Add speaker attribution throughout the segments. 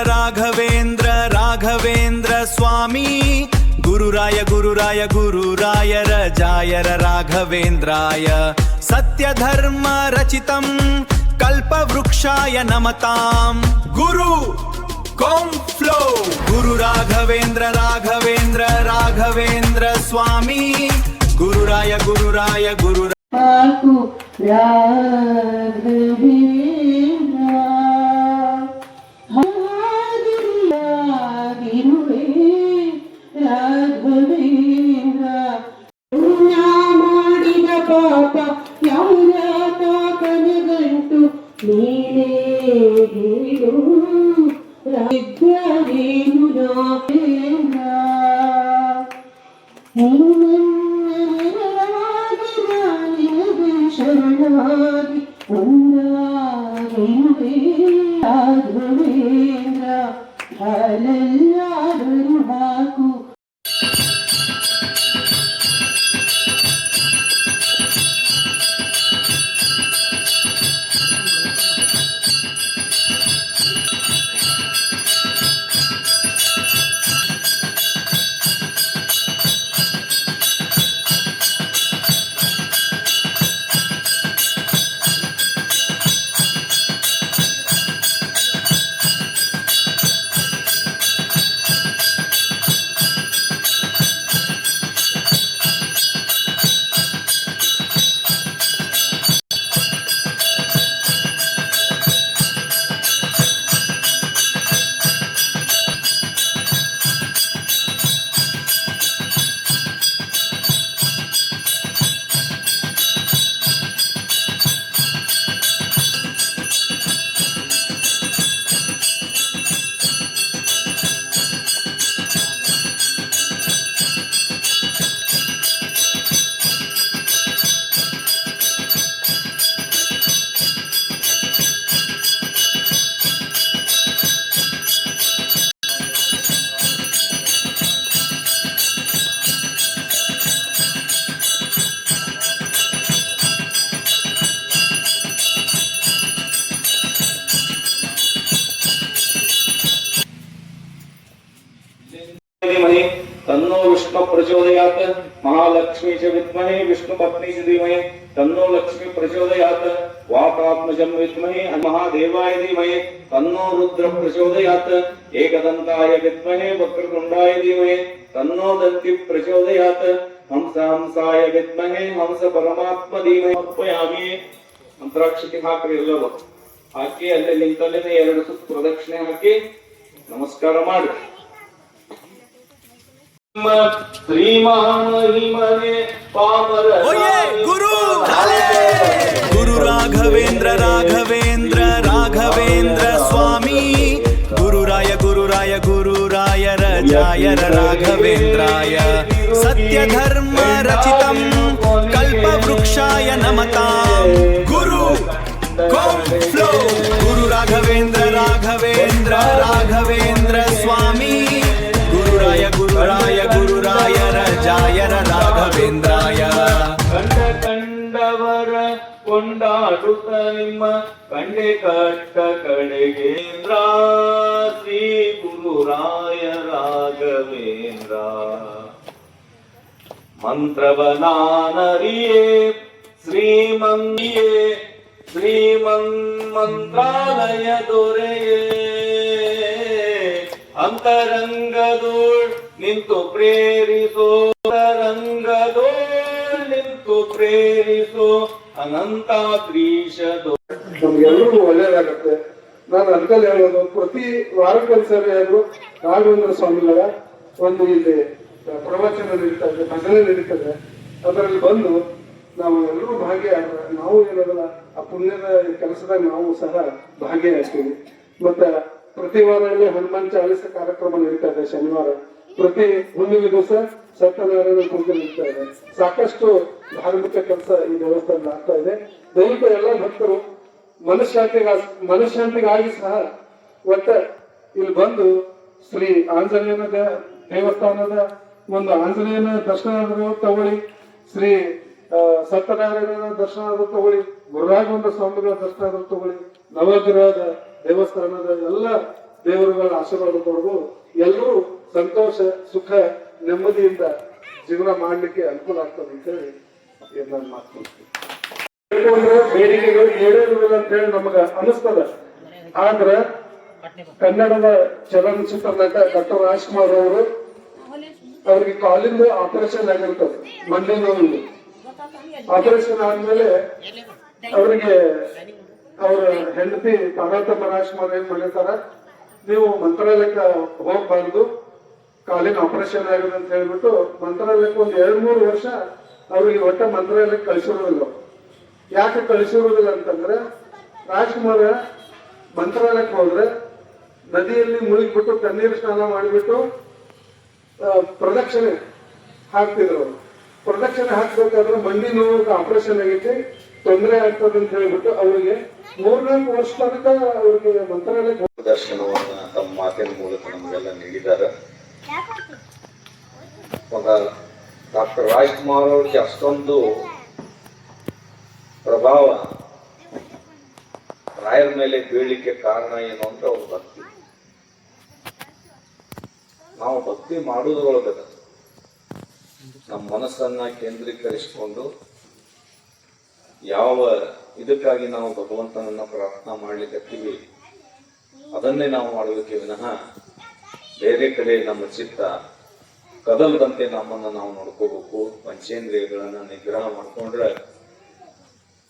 Speaker 1: ರಾಘವೇಂದ್ರ ರಾಘವೇಂದ್ರ ಸ್ವಾಮಿ ಗುರುರಾಯ ಗುರುರಾಯ ಗುರುರಾಯರ ಜಾಯರ ರಾಘವೇಂದ್ರಾಯ ಸತ್ಯ ಧರ್ಮ ರಚಿತಂ ಕಲ್ಪವೃಕ್ಷಾಯ ನಮತಾಂ ಗುರು ಫ್ಲೋ ಗುರು ರಾಘವೇಂದ್ರ ರಾಘವೇಂದ್ರ ರಾಘವೇಂದ್ರ ಸ್ವಾಮಿ ಗುರುರಾಯ ಗುರುರಾಯ ಗುರು
Speaker 2: ಮಾಡಿದ ಪಾಪ ಯಾವ ಕನಗಂಟು ನೀನೇ ಹೇಳು ರಾಘವೇಂದ್ರ ಶರಣಾಗಿ ರಾಘವೇಂದ್ರ ಹಾಲೆಲ್ಲಾದರೂ ಹಾಕು
Speaker 3: तन्नो विष्णु प्रचोदयात् महालक्ष्मी च विद्महे विष्णु पत्नी च धीमहि तन्नो लक्ष्मी प्रचोदयात् वातात्मजं विद्महे महादेवाय धीमहि तन्नो रुद्र प्रचोदयात् एकदन्ताय विद्महे वक्रतुण्डाय धीमहि तन्नो दन्ति प्रचोदयात् हंसाय विद्महे हंस परमात्मा धीमहि अर्पयामि मंत्राक्षತೆ ಹಾಕಿ ಎಲ್ಲರೂ ಹಾಕಿ ಅಲ್ಲಿ ನಿಂತಲ್ಲೇ ಎರಡು ಸುತ್ತು ಪ್ರದಕ್ಷಿಣೆ ಹಾಕಿ ನಮಸ್ಕಾರ ಮಾಡಿ श्री महामहिमने पामर
Speaker 1: गुरु गुरु राघवेंद्र राघवेंद्र राघवेंद्र स्वामी गुरुराय गुरुराय गुरुरायर जायर राघवेंद्राय सत्य धर्म रचितं कल्पवृक्षाय नमतां गुरु फ्लो गुरु राघवेंद्र राघवेंद्र राघवेंद्र स्वामी गुरुराय गुरुराय गुरुरायर जायर राघवेंद्राय
Speaker 3: ಕಂಡ ಕಂಡವರ ಕೊಂಡಾಡುತ್ತ ನಿಮ್ಮ ಕಂಡೆ ಕಟ್ಟ ಕಡೆಗೇಂದ್ರ ಶ್ರೀ ಗುರುರಾಯ ರಾಘವೇಂದ್ರ ಮಂತ್ರವನಾನರಿಯೇ ಶ್ರೀಮಂಗಿಯೇ ಶ್ರೀಮಂತ್ರಾಲಯ ದೊರೆಯೇ ಅಂತರಂಗದೋಳ್ ನಿಂತು ಪ್ರೇರಿಸೋ ಅಂತರಂಗದೋಳ್ ನಿಂತು ಪ್ರೇರಿಸೋ ಅನಂತಾದ್ರೀಶದೋ
Speaker 4: ನಮ್ಗೆಲ್ರಿಗೂ ಒಳ್ಳೇದಾಗತ್ತೆ. ನಾನು ಅದಕ್ಕಲ್ಲಿ ಹೇಳೋದು, ಪ್ರತಿ ವಾರಕ್ಕೊಂದ್ಸರಿ ಆದ್ರೂ ರಾಘವೇಂದ್ರ ಸ್ವಾಮಿಗಳ ಒಂದು ಇಲ್ಲಿ ಪ್ರವಚನ ನಡೀತದೆ, ಭಜನೆ ನಡೀತದೆ. ಅದರಲ್ಲಿ ಬಂದು ನಾವು ಎಲ್ಲರೂ ನಾವು ಏನದಲ್ಲ ಆ ಪುಣ್ಯದ ಕೆಲಸದಾಗ ನಾವು ಸಹ ಭಾಗಿಯಾಗ್ತೀವಿ. ಮತ್ತೆ ಪ್ರತಿ ವಾರ ಇಲ್ಲಿ ಹನುಮಾನ್ ಚಾಲಿಸ ಕಾರ್ಯಕ್ರಮ ನಡೀತಾ ಇದೆ. ಶನಿವಾರ ಪ್ರತಿ ಹುಣ್ಣಿಮೆ ದಿವಸ ಸತ್ಯನಾರಾಯಣ ಪೂಜೆ ನಡೀತಾ ಇದೆ. ಸಾಕಷ್ಟು ಧಾರ್ಮಿಕ ಕೆಲಸ ಈ ದೇವಸ್ಥಾನದಲ್ಲಿ ಆಗ್ತಾ ಇದೆ. ದಯವಿಟ್ಟು ಎಲ್ಲ ಭಕ್ತರು ಮನಃಶಾಂತಿಗಾಗಿ ಸಹ ಒಟ್ಟ ಇಲ್ಲಿ ಬಂದು ಶ್ರೀ ಆಂಜನೇಯನ ದೇವಸ್ಥಾನದ ಒಂದು ಆಂಜನೇಯನ ದರ್ಶನ ತಗೊಳ್ಳಿ, ಶ್ರೀ ಸತ್ಯನಾರಾಯಣನ ದರ್ಶನ ತಗೊಳ್ಳಿ, ಗುರುರಾಘವೇಂದ್ರ ಸ್ವಾಮಿಗಳ ದರ್ಶನ ತಗೊಳ್ಳಿ, ನವಗ್ರಹದ ದೇವಸ್ಥಾನದ ಎಲ್ಲ ದೇವರುಗಳ ಆಶೀರ್ವಾದ ಪಡೆದು ಎಲ್ಲರೂ ಸಂತೋಷ ಸುಖ ನೆಮ್ಮದಿಯಿಂದ ಜೀವನ ಮಾಡ್ಲಿಕ್ಕೆ ಅನುಕೂಲ ಆಗ್ತದೆ ಅಂತ ಹೇಳಿ ನಾನು ಮಾತನಾಡ್ತೀನಿ. ಬೇಡಿಕೆಗಳು ಈಡೇರುವುದಿಲ್ಲ ಅಂತ ಹೇಳಿ ನಮಗ ಅನಿಸ್ತದ. ಆದ್ರ ಕನ್ನಡದ ಚಲನಚಿತ್ರ ನಟ ಡಾಕ್ಟರ್ ರಾಜ್ಕುಮಾರ್ ಅವರು ಅವ್ರಿಗೆ ಕಾಲಿಂದ ಆಪರೇಷನ್ ಆಗಿರ್ತದೆ, ಮಂಡಿ ನೋವಿಂದ. ಆಪರೇಷನ್ ಆದ್ಮೇಲೆ ಅವರಿಗೆ ಅವ್ರ ಹೆಂಡತಿ ಪಾರ್ವತಮ್ಮ ರಾಜ್ಕುಮಾರ್ ಏನ್ ಮಾಡಿರ್ತಾರ, ನೀವು ಮಂತ್ರಾಲಯಕ್ಕೆ ಹೋಗ್ಬಾರ್ದು, ಕಾಲಿನ ಆಪರೇಷನ್ ಆಗಿದೆ ಅಂತ ಹೇಳ್ಬಿಟ್ಟು ಮಂತ್ರಾಲಯಕ್ಕೆ ಒಂದ್ 2-3 ವರ್ಷ ಅವ್ರಿಗೆ ಒಟ್ಟ ಮಂತ್ರಾಲಯಕ್ಕೆ ಕಳಿಸಿರೋದಿಲ್ಲ. ಯಾಕೆ ಕಳಿಸಿರೋದಿಲ್ಲ ಅಂತಂದ್ರೆ, ರಾಜ್ಕುಮಾರ್ ಮಂತ್ರಾಲಯಕ್ಕೆ ಹೋದ್ರೆ ನದಿಯಲ್ಲಿ ಮುಳುಗಿಬಿಟ್ಟು ತಣ್ಣೀರು ಸ್ನಾನ ಮಾಡಿಬಿಟ್ಟು ಪ್ರದಕ್ಷಿಣೆ ಹಾಕ್ತಿದ್ರು. ಅವರು ಪ್ರದಕ್ಷಿಣೆ ಹಾಕ್ಬೇಕಾದ್ರೆ ಮಂಡಿ ನೋವು ಆಪರೇಷನ್ ಆಗೈತಿ, ತೊಂದರೆ ಆಗ್ತದೆ ಅಂತ ಹೇಳ್ಬಿಟ್ಟು ಅವರಿಗೆ 3-4 ವರ್ಷ ತನಕ ಅವ್ರಿಗೆ ಮಂತ್ರಾಲಯಕ್ಕೆ
Speaker 3: ದರ್ಶನವನ್ನ ತಮ್ಮ ಮಾತಿನ ಮೂಲಕ ನಮಗೆಲ್ಲ ನೀಡಿದ್ದಾರೆ. ಡಾಕ್ಟರ್ ರಾಜ್ಕುಮಾರ್ ಅವ್ರಿಗೆ ಅಷ್ಟೊಂದು ಪ್ರಭಾವ ರಾಯರ ಮೇಲೆ ಬೀಳಲಿಕ್ಕೆ ಕಾರಣ ಏನು ಅಂದ್ರೆ ಅವ್ರ ಭಕ್ತಿ. ನಾವು ಭಕ್ತಿ ಮಾಡುವುದರೊಳಗ ನಮ್ಮ ಮನಸ್ಸನ್ನ ಕೇಂದ್ರೀಕರಿಸಿಕೊಂಡು ಯಾವ ಇದಕ್ಕಾಗಿ ನಾವು ಭಗವಂತನನ್ನ ಪ್ರಾರ್ಥನಾ ಮಾಡ್ಲಿಕ್ಕೀವಿ ಅದನ್ನೇ ನಾವು ಮಾಡೋದಕ್ಕೆ ವಿನಃ ಬೇರೆ ಕಡೆ ನಮ್ಮ ಚಿತ್ತ ಕದಲದಂತೆ ನಮ್ಮನ್ನ ನಾವು ನೋಡ್ಕೋಬೇಕು. ಪಂಚೇಂದ್ರಿಯಗಳನ್ನ ನಿಗ್ರಹ ಮಾಡ್ಕೊಂಡ್ರೆ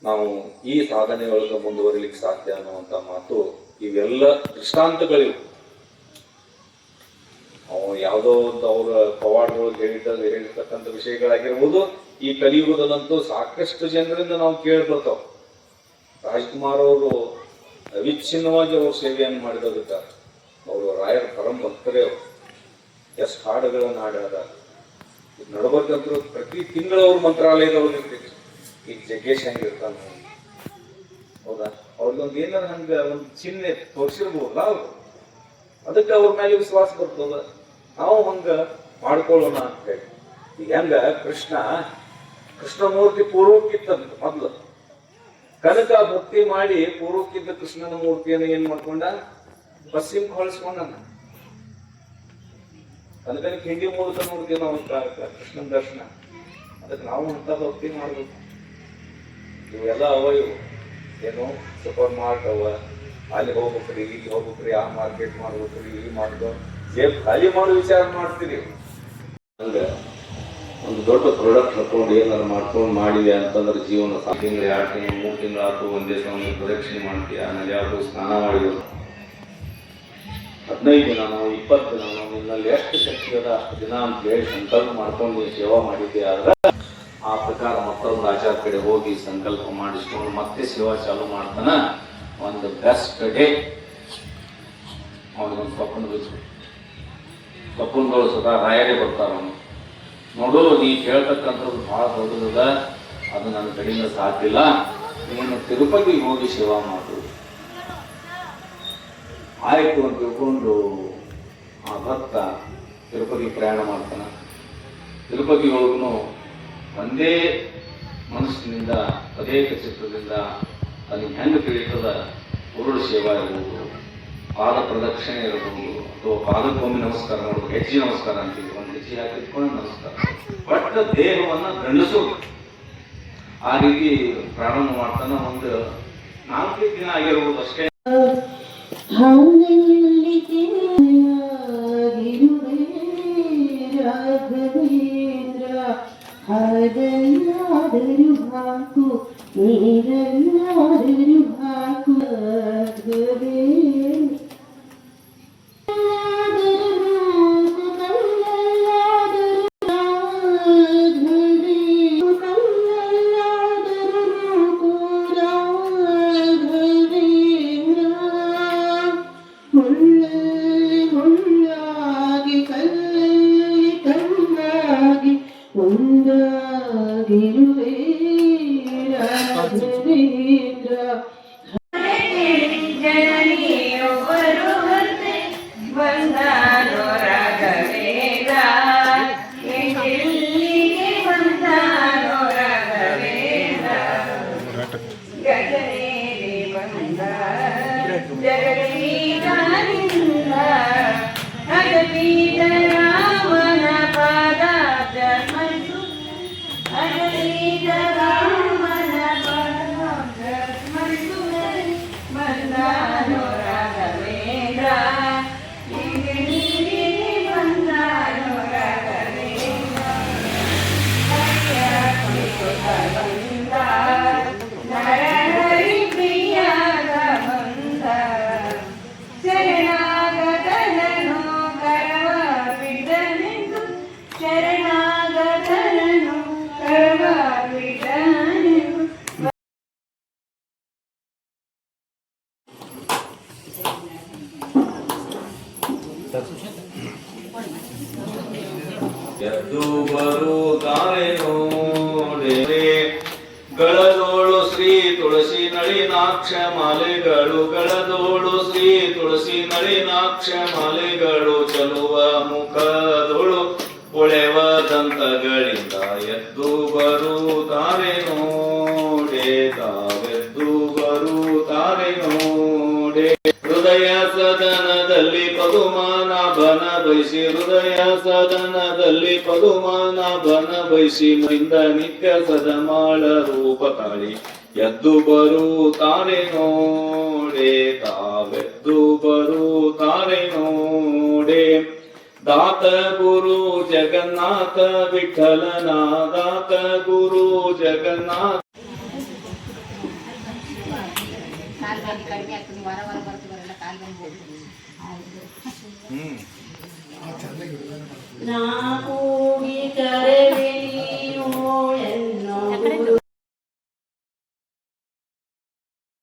Speaker 3: ನಾವು ಈ ಸಾಧನೆಯೊಳಗೆ ಮುಂದುವರಿಲಿಕ್ಕೆ ಸಾಧ್ಯ ಅನ್ನುವಂತ ಮಾತು ಇವೆಲ್ಲ ದೃಷ್ಟಾಂತಗಳಿವೆ. ಅವು ಯಾವುದೋ ಒಂದು ಅವರ ಪವಾಡಗಳು ಹೇಳಿರ್ತಕ್ಕಂಥ ವಿಷಯಗಳಾಗಿರ್ಬೋದು. ಈ ಕಲಿಯುಗದಲ್ಲಂತೂ ಸಾಕಷ್ಟು ಜನರಿಂದ ನಾವು ಕೇಳಿ ಬರ್ತಾವ. ರಾಜ್ಕುಮಾರ್ ಅವರು ಅವಿಚ್ಛಿನ್ನವಾಗಿ ಅವ್ರ ಸೇವೆಯನ್ನು ಮಾಡಿದೋದಕ್ಕ ಅವರು ರಾಯರ ಪರಂ ಭಕ್ತರೇ. ಅವರು ಎಷ್ಟು ಹಾಡುಗಳನ್ನು ಹಾಡ್ಯಾರ. ನಡಬರ್ಕಂತರೂ ಪ್ರತಿ ತಿಂಗಳು ಅವ್ರ ಮಂತ್ರಾಲಯದವ್ರಿಗೆ ಇರ್ತಿದ್ರು. ಈಗ ಜಗ್ಗೇಶ್ ಹೆಂಗಿರ್ತಾನ, ಹೌದಾ, ಅವ್ರಿಗೊಂದು ಏನಾರ ಹಂಗ ಒಂದು ಚಿಹ್ನೆ ತೋರಿಸಿರ್ಬೋದಲ್ಲ ಅವ್ರು, ಅದಕ್ಕೆ ಅವ್ರ ಮೇಲೆ ವಿಶ್ವಾಸ ಬರ್ತದ. ನಾವು ಹಂಗ ಮಾಡ್ಕೊಳ್ಳೋಣ ಅಂತ ಹೇಳಿ. ಈಗ ಹೆಂಗ ಕೃಷ್ಣಮೂರ್ತಿ ಪೂರ್ವಕ್ಕಿತ್ತಂತ ಮೊದ್ಲು ಕನಕ ಭಕ್ತಿ ಮಾಡಿ ಪೂರ್ವಕ್ಕಿದ್ದ ಕೃಷ್ಣನ ಮೂರ್ತಿಯನ್ನು ಏನ್ ಮಾಡ್ಕೊಂಡ ಪಶ್ಚಿಮಕ್ಕೆ ಹೊಳಿಸ್ಕೊಂಡ. ಕನಕನಿಗೆ ಹಿಂಡಿ ಮೂಲಕ ನೋಡ್ತೀವಿ ನಾವು ಕೃಷ್ಣನ ದರ್ಶನ. ಅದಕ್ಕೆ ನಾವು ಅಂತ ಭಕ್ತಿ ಮಾಡ್ಬೇಕು. ಇವೆಲ್ಲ ಅವ ಇವು ಏನು ಸೂಪರ್ ಮಾರ್ಟ್ ಅವ, ಅಲ್ಲಿ ಹೋಗ್ಬೇಕ್ರಿ, ಇಲ್ಲಿ ಹೋಗ್ಬೇಕ್ರಿ, ಆ ಮಾರ್ಕೆಟ್ ಮಾಡ್ಬೇಕ್ರಿ, ಇಲ್ಲಿ ಮಾಡ್ಕೊ ಜೇಬ್ ಖಾಲಿ ಮಾಡೋ ವಿಚಾರ ಮಾಡ್ತೀರಿ. ಹಂಗ ಒಂದು ದೊಡ್ಡ ಪ್ರಾಡಕ್ಟ್ ತಕೊಂಡು ಏನಾರು ಮಾಡ್ಕೊಂಡು ಮಾಡಿದೆ ಅಂತಂದ್ರೆ ಜೀವನ 1 ತಿಂಗಳು 2 ತಿಂಗಳು 3 ತಿಂಗಳು ಆಯ್ತು, ಒಂದೇ ಸಮಯ ಪ್ರದಕ್ಷಿಣೆ ಮಾಡ್ತೀಯ, ಆಮೇಲೆ ಯಾವುದು ಸ್ನಾನ ಮಾಡಿದ್ರು 15 ದಿನ ನಾವು 20 ದಿನ ನಾವು ನಿನ್ನಲ್ಲಿ ಎಷ್ಟು ಶಕ್ತಿ ಅದ ಅಷ್ಟು ದಿನ ಅಂತ ಹೇಳಿ ಸಂಕಲ್ಪ ಮಾಡ್ಕೊಂಡು ಸೇವಾ ಮಾಡಿದ್ದೆ. ಆದ್ರೆ ಆ ಪ್ರಕಾರ ಮತ್ತೊಂದು ಆಚಾರ ಕಡೆ ಹೋಗಿ ಸಂಕಲ್ಪ ಮಾಡಿಸ್ಕೊಂಡು ಮತ್ತೆ ಸೇವಾ ಚಾಲು ಮಾಡ್ತಾನ. ಒಂದು ಬೆಸ್ಟ್ ಡೇ ಅವನಿಗೊಂದು ಕಪ್ಪನ ಬಿಚ್ಚು ಕಪ್ಪನ್ಗಳು ಸದಾ ರಾಯರೇ ಬರ್ತಾರ. ಅವನು ನೋಡು, ನೀ ಕೇಳ್ತಕ್ಕಂಥದ್ದು ಬಹಳ ದೊಡ್ಡದ, ಅದು ನನ್ನ ಕಡೆಯಿಂದ ಸಾಧ್ಯ ಇಲ್ಲ, ನೀನು ತಿರುಪತಿಗೆ ಹೋಗಿ ಸೇವಾ ಮಾಡು. ಆಯ್ತು ಅಂತ ತಿಳ್ಕೊಂಡು ಆ ಭಕ್ತ ತಿರುಪತಿಗೆ ಪ್ರಯಾಣ ಮಾಡ್ತಾನ. ತಿರುಪತಿ ಒಳಗೂ ಒಂದೇ ಮನಸ್ಸಿನಿಂದ ಅದೇ ಚಿತ್ರದಿಂದ ಅಲ್ಲಿ ಹೆಂಗೆ ತಿಳಿತದ ಉರುಳು ಸೇವಾ ಇರ್ಬೋದು, ಪಾದ ಪ್ರದಕ್ಷಿಣೆ ಇರಬಹುದು, ಅಥವಾ ಪಾದಕ್ಕೊಮ್ಮೆ ನಮಸ್ಕಾರ ಮಾಡೋದು, ಹೆಜ್ಜೆ ನಮಸ್ಕಾರ ಅಂತೀವಿ, ಒಂದು ಹೆಜ್ಜೆ ಹಾಕಿದ್ಕೊಂಡು ನಮಸ್ಕಾರ, ಬಟ್ ದೇಹವನ್ನ ದಂಡಿಸೋದು. ಆ ರೀತಿ ಪ್ರಾರಂಭ ಮಾಡ್ತಾನ. ಒಂದು 4 ದಿನ ಆಗಿರ್ಬೋದು ಅಷ್ಟೇ.
Speaker 2: ಹಾದನ್ನಾದರೂ ಹಾಕು, ನೀರನ್ನಾದರೂ ಹಾಕು, ಮುಳ್ಳಾಗಿ ಕಲ್ಲಲ್ಲಿ ಕಣ್ಣಾಗಿ ಒಂದಾಗಿರುವೆ ರಾಘವೇಂದ್ರ.
Speaker 5: ಜನನಿಯೊಬ್ಬರು ಬಂದಾನೋ ರಾಘವೇಂದ್ರ, ಎಲ್ಲಿಗೆ ಬಂದಾನೋ ರಾಘವೇಂದ್ರ, ಗಗನೇರಿ ಬಂದ ಜಗದೀಶನಿಂದ
Speaker 3: ಎದ್ದು ಬರುತ್ತಾರೆ ನೋಡೆ ಗಳದೋಳು ಶ್ರೀ ತುಳಸಿ ನಳಿನಾಕ್ಷ ಮಾಲೆಗಳು ಗಳದೋಳು ಶ್ರೀ ತುಳಸಿ ನಳಿನಾಕ್ಷ ಮಾಲೆಗಳು ಚಲುವ ಮುಖದೋಳು ಹೊಳೆವ ದಂತಗಳಿಂದ ಎದ್ದು ಬರುತ್ತಾರೆ ನೋಡೆ ತಾವೆದ್ದು ಬರುತ್ತಾರೆ ನೋಡೆ ಹೃದಯ ಸದನದಲ್ಲಿ ಪದುಮಾನಾಭನ ಬಯಸಿ ಹೃದಯ ಸದನದಲ್ಲಿ ಪದುಮಾನಾಭನ ಬಯಸಿ ಮುಂದ ನಿತ್ಯ ಸದಮಾಳ ರೂಪ ತಾಳಿ ಎದ್ದು ಬರುತ್ತಾರೆ ನೋಡೆ ತಾವೆದ್ದು ಬರುತ್ತಾರೆ ನೋಡೆ ದಾತ ಗುರು ಜಗನ್ನಾಥ ವಿಠಲನ ದಾತ ಗುರು ಜಗನ್ನಾಥ
Speaker 6: ಕಾಲ್ ಬಂದು ಕಡಿಮೆ ಆಗ್ತದೆ ವಾರ ವಾರ ಬರ್ತೀವರೆಲ್ಲ ಕಾಲ್ ಬಂದು
Speaker 5: ನಾ ಕೂಡಿ